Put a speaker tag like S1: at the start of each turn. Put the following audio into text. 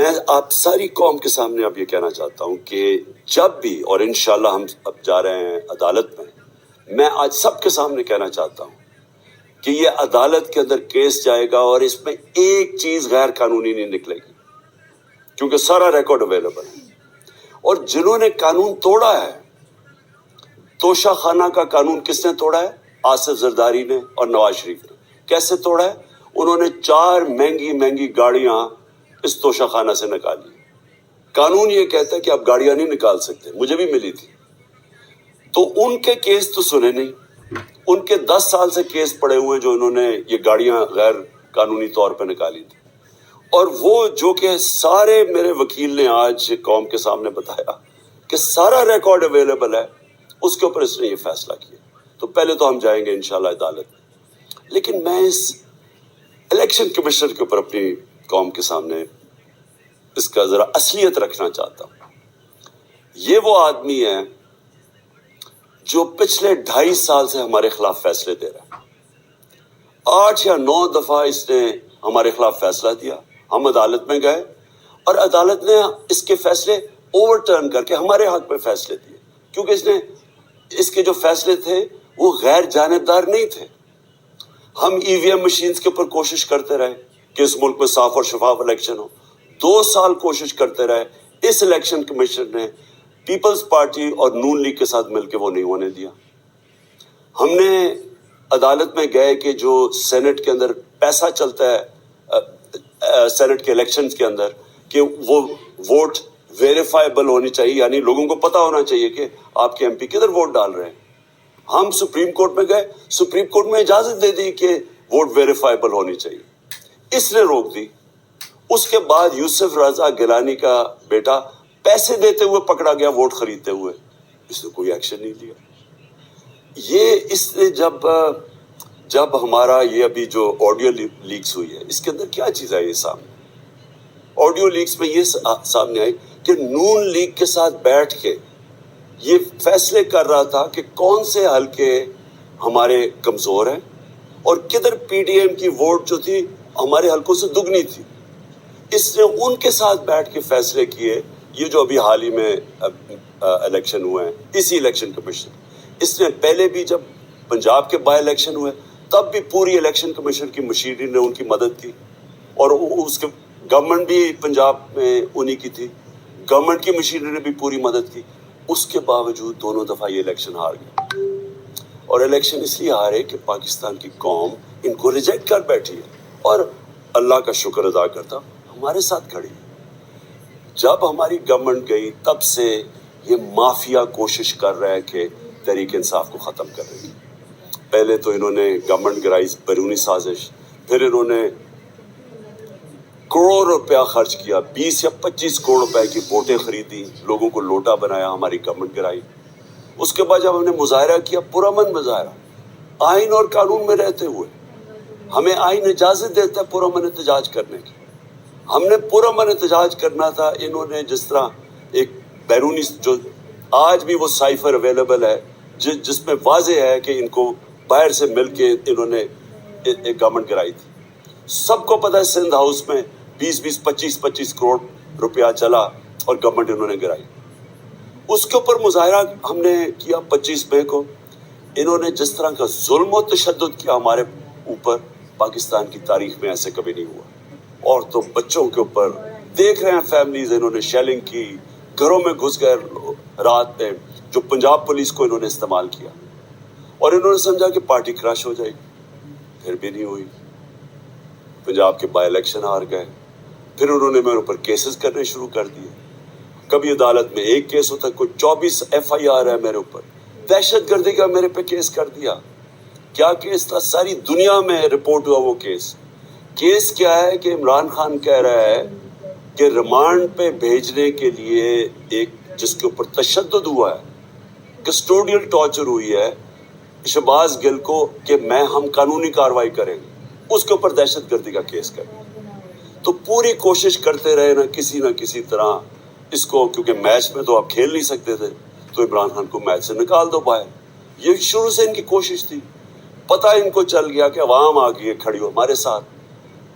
S1: میں آپ ساری قوم کے سامنے اب یہ کہنا چاہتا ہوں کہ جب بھی، اور انشاءاللہ ہم اب جا رہے ہیں عدالت میں آج سب کے سامنے کہنا چاہتا ہوں کہ یہ عدالت کے اندر کیس جائے گا اور اس میں ایک چیز غیر قانونی نہیں نکلے گی، کیونکہ سارا ریکارڈ اویلیبل ہے۔ اور جنہوں نے قانون توڑا ہے، توشہ خانہ کا قانون کس نے توڑا ہے؟ آصف زرداری نے اور نواز شریف نے۔ کیسے توڑا ہے؟ انہوں نے 4 مہنگی گاڑیاں اس توشہ خانہ سے نکالی۔ قانون یہ کہتا ہے کہ آپ گاڑیاں نہیں نکال سکتے، مجھے بھی ملی تھی۔ تو ان کے کیس تو سنے نہیں، ان کے 10 سال سے کیس پڑے ہوئے جو انہوں نے یہ گاڑیاں غیر قانونی طور پہ نکالی تھی۔ اور وہ جو کہ سارے میرے وکیل نے آج قوم کے سامنے بتایا کہ سارا ریکارڈ اویلیبل ہے، اس کے اوپر اس نے یہ فیصلہ کیا۔ تو پہلے تو ہم جائیں گے انشاءاللہ عدالت میں، لیکن میں اس الیکشن کمیشن کے اوپر اپنی قوم کے سامنے اس کا ذرا اصلیت رکھنا چاہتا ہوں۔ یہ وہ آدمی ہے جو پچھلے 2.5 سال سے ہمارے خلاف فیصلے دے رہا ہے۔ 8 یا 9 دفعہ اس نے ہمارے خلاف فیصلہ دیا، ہم عدالت میں گئے اور عدالت نے اس کے فیصلے اوور ٹرن کر کے ہمارے حق میں فیصلے دیے، کیونکہ اس کے جو فیصلے تھے وہ غیر جانبدار نہیں تھے۔ ہم ای وی ایم مشینز کے اوپر کوشش کرتے رہے کہ اس ملک میں صاف اور شفاف الیکشن ہو، 2 سال کوشش کرتے رہے۔ اس الیکشن کمیشن نے پیپلز پارٹی اور نون لیگ کے ساتھ مل کے وہ نہیں ہونے دیا۔ ہم نے عدالت میں گئے کہ جو سینٹ کے اندر پیسہ چلتا ہے، سینٹ کے الیکشنز کے اندر، کہ وہ ووٹ ویریفائبل ہونی چاہیے، یعنی لوگوں کو پتہ ہونا چاہیے کہ آپ کے ایم پی کدھر ووٹ ڈال رہے ہیں۔ ہم سپریم کورٹ میں گئے، سپریم کورٹ میں اجازت دے دی کہ ووٹ ویریفائبل ہونی چاہیے، اس نے روک دی۔ اس کے بعد یوسف رضا گیلانی کا بیٹا پیسے دیتے ہوئے پکڑا گیا ووٹ خریدتے ہوئے، اس نے کوئی ایکشن نہیں لیا۔ یہ اس نے جب ہمارا یہ ابھی جو آڈیو لیکس ہوئی ہے، اس کے اندر کیا چیز آئی سامنے؟ آڈیو لیکس میں یہ سامنے آئی کہ نون لیگ کے ساتھ بیٹھ کے یہ فیصلے کر رہا تھا کہ کون سے حلقے ہمارے کمزور ہیں اور کدھر پی ڈی ایم کی ووٹ جو تھی ہمارے حلقوں سے دگنی تھی۔ اس نے ان کے ساتھ بیٹھ کے فیصلے کیے۔ یہ جو ابھی حال ہی میں الیکشن ہوئے ہیں، اسی الیکشن کمیشن، اس نے پہلے بھی جب پنجاب کے بائی الیکشن ہوئے تب بھی پوری الیکشن کمیشن کی مشینری نے ان کی مدد کی، اور اس کے گورنمنٹ بھی پنجاب میں انہی کی تھی، گورنمنٹ کی مشینری نے بھی پوری مدد کی۔ اس کے باوجود دونوں دفعہ یہ الیکشن ہار گئے، اور الیکشن اس لیے ہارے کہ پاکستان کی قوم ان کو ریجیکٹ کر بیٹھی ہے، اور اللہ کا شکر ادا کرتا ہمارے ساتھ کھڑی ہے۔ جب ہماری گورنمنٹ گئی تب سے یہ مافیا کوشش کر رہا ہے کہ تحریک انصاف کو ختم کر رہی ہے۔ پہلے تو انہوں نے گورنمنٹ گرائی بیرونی سازش، پھر انہوں نے کروڑ روپیہ خرچ کیا، 20 یا 25 کروڑ روپے کی ووٹیں خریدی، لوگوں کو لوٹا بنایا، ہماری گورنمنٹ گرائی۔ اس کے بعد جب ہم نے مظاہرہ کیا، پرامن مظاہرہ، آئین اور قانون میں رہتے ہوئے، ہمیں آئین اجازت دیتا ہے پرامن احتجاج کرنے کی، ہم نے پرامن احتجاج کرنا تھا۔ انہوں نے جس طرح ایک بیرونی، جو آج بھی وہ سائفر اویلیبل ہے جس میں واضح ہے کہ ان کو باہر سے مل کے انہوں نے ایک گورنمنٹ گرائی تھی۔ سب کو پتہ ہے سندھ ہاؤس میں 25 کروڑ روپیہ چلا اور گورنمنٹ انہوں نے گرائی۔ اس کے اوپر مظاہرہ ہم نے کیا 25 مئی کو۔ انہوں نے جس طرح کا ظلم و تشدد کیا ہمارے اوپر، پاکستان کی تاریخ میں ایسے کبھی نہیں ہوا۔ عورتوں بچوں کے اوپر دیکھ رہے ہیں فیملیز، انہوں نے شیلنگ کی، گھروں میں گھس گئے رات میں، جو پنجاب پولیس کو انہوں نے استعمال کیا، اور انہوں نے سمجھا کہ پارٹی کراش ہو جائے گی، پھر بھی نہیں ہوئی۔ پنجاب کے بائی الیکشن ہار گئے، پھر انہوں نے میرے اوپر کیسز کرنے شروع کر دیے۔ کبھی عدالت میں ایک کیس ہوتا ہے، کوئی 24 ایف آئی آر ہے میرے اوپر، دہشت گردی کا میرے پہ کیس کر دیا۔ کیا کیس تھا؟ ساری دنیا میں رپورٹ ہوا وہ کیس۔ کیس کیا ہے کہ عمران خان کہہ رہا ہے کہ ریمانڈ پہ بھیجنے کے لیے ایک جس کے اوپر تشدد ہوا ہے، کسٹوڈیل ٹارچر ہوئی ہے شہباز گل کو، کہ ہم قانونی کارروائی کریں گے، اس کے اوپر دہشت گردی کا کیس کریں۔ تو پوری کوشش کرتے رہے نہ کسی طرح اس کو، کیونکہ میچ میں تو آپ کھیل نہیں سکتے تھے، تو عمران خان کو میچ سے نکال دو باہر۔ یہ شروع سے ان کی کوشش تھی۔ پتہ ان کو چل گیا کہ عوام آ گئی ہے کھڑی ہو ہمارے ساتھ،